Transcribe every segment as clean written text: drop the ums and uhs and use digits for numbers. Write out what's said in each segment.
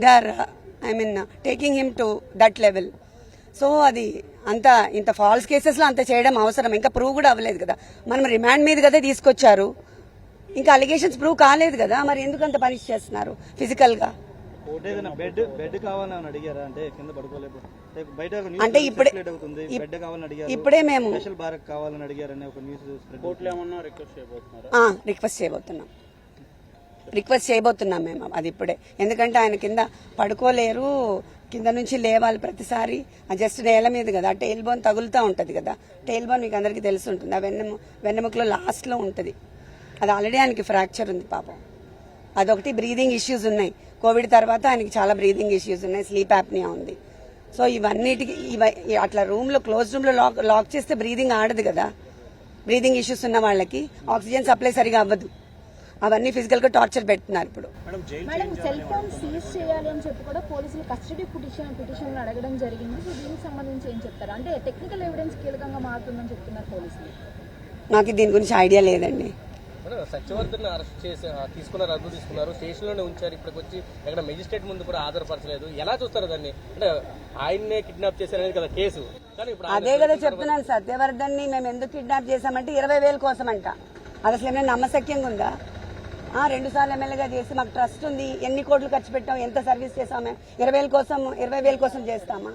They are taking him to that level. So అది అంత ఇంత ఫాల్స్ కేసెస్లో అంత చేయడం అవసరం? ఇంకా ప్రూవ్ కూడా అవ్వలేదు కదా, మనం రిమాండ్ మీద కదా తీసుకొచ్చారు, ఇంకా అలిగేషన్స్ ప్రూవ్ కాలేదు కదా, మరి ఎందుకు అంత పనిష్ చేస్తున్నారు ఫిజికల్గా? అంటే ఇప్పుడే మేము రిక్వెస్ట్ చేయబోతున్నాం మేము అది ఇప్పుడే. ఎందుకంటే ఆయన కింద పడుకోలేరు, కింద నుంచి లేవాలి ప్రతిసారి, జస్ట్ నేల మీద కదా, టెయిల్ బోన్ తగులుతూ ఉంటుంది కదా, టెయిల్ బోన్ మీకు అందరికీ తెలిసి ఉంటుంది, ఆ వెన్నెముకలో లాస్ట్లో ఉంటుంది, అది ఆల్రెడీ ఆయనకి ఫ్రాక్చర్ ఉంది పాపం. అదొకటి, బ్రీదింగ్ ఇష్యూస్ ఉన్నాయి, కోవిడ్ తర్వాత ఆయనకి చాలా బ్రీదింగ్ ఇష్యూస్ ఉన్నాయి, స్లీప్ యాప్నియా ఉంది. సో ఇవన్నిటికి అట్లా రూమ్లో క్లోజ్ రూమ్లో లాక్ చేస్తే బ్రీదింగ్ ఆడదు కదా, బ్రీదింగ్ ఇష్యూస్ ఉన్న వాళ్ళకి ఆక్సిజన్ సప్లై సరిగా అవ్వదు, అవన్నీ ఫిజికల్ గా టార్చర్ పెడుతున్నారు. ఇప్పుడు మేడం సెల్ ఫోన్ సీజ్ చేయాలి అని చెప్పి కూడా పోలీసులు కస్టడీ పిటిషన్ అడగడం జరిగింది. సో దీనికి సంబంధించి ఏం చెప్తారు? అంటే టెక్నికల్ ఎవిడెన్స్ కీలకంగా మారుతుందని చెప్తున్నారు పోలీసులు. నాకు దీని గురించి ఐడియా లేదండి. సత్యవర్ధన్ అరెస్ట్ చేసి తీసుకున్నారు, స్టేషన్ లోనే ఉంచారు, ఇప్పటికి వచ్చి ఎక్కడ మెజిస్ట్రేట్ ముందు కూడా ఆధారపరచలేదు. ఎలా చూస్తారు దాన్ని? అంటే ఆయన్నే కిడ్నాప్ చేశారనేది కదా కేసు. అదే కదా చెప్తున్నాను, సత్యవర్ధన్ ని మేము ఎందుకు కిడ్నాప్ చేశామంటే 20,000 కోసం అంట. అది అసలు ఏమైనా నమ్మశక్యంగా ఉందా? 2 సార్లు ఎమ్మెల్యేగా చేసి మాకు ట్రస్ట్ ఉంది, ఎన్ని కోట్లు ఖర్చు పెట్టాం, ఎంత సర్వీస్ చేసాము, 20,000 కోసం చేస్తామా?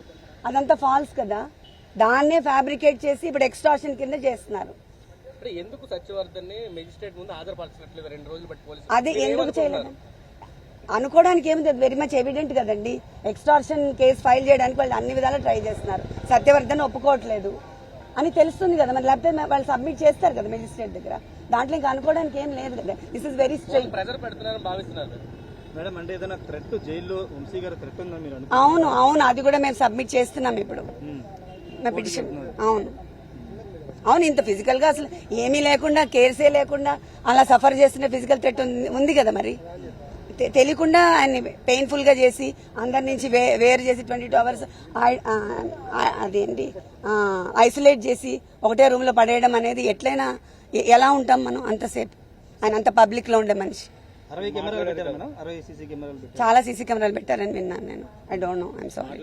అదంతా ఫాల్స్ కదా, దాన్నే ఫ్యాబ్రికేట్ చేసి ఇప్పుడు ఎక్స్టార్షన్ కింద చేస్తున్నారు. ఎందుకు సత్యవర్ధన్ మెజిస్ట్రేట్ ముందు ఆధారపరచట్లేదు 2 రోజులు బట్టి పోలీసులు? అది ఎందుకు చేయలేదు అనుకోవడానికి ఏముంది, వెరీ మచ్ ఎవిడెంట్ కదండి. ఎక్స్టార్షన్ కేసు ఫైల్ చేయడానికి వాళ్ళు అన్ని విధాలా ట్రై చేస్తున్నారు, సత్యవర్ధన్ ఒప్పుకోవట్లేదు అని తెలుస్తుంది కదా, మరి లేకపోతే వాళ్ళు సబ్మిట్ చేస్తారు కదా మెజిస్ట్రేట్ దగ్గర, దాంట్లో ఇంకా అనుకోవడానికి ఏం లేదు కదా. This is very straight. అవును, అది కూడా మేము సబ్మిట్ చేస్తున్నాం ఇప్పుడు పిటిషన్. అవును, ఇంత ఫిజికల్ గా అసలు ఏమీ లేకుండా, కేర్సే లేకుండా అలా సఫర్ చేస్తున్న ఫిజికల్ థ్రెట్ ఉంది కదా, మరి తెలియకుండా ఆయన్ని పెయిన్ఫుల్ గా చేసి అందరి నుంచి వేరు చేసి 22 hours అదేంటి ఐసోలేట్ చేసి ఒకటే రూమ్ లో పడేయడం అనేది ఎట్లయినా, ఎలా ఉంటాం మనం అంతసేపు? ఆయన అంత పబ్లిక్ లో ఉండే మనిషి. చాలా సీసీ కెమెరాలు పెట్టారని విన్నాను నేను. I don't know, I'm sorry.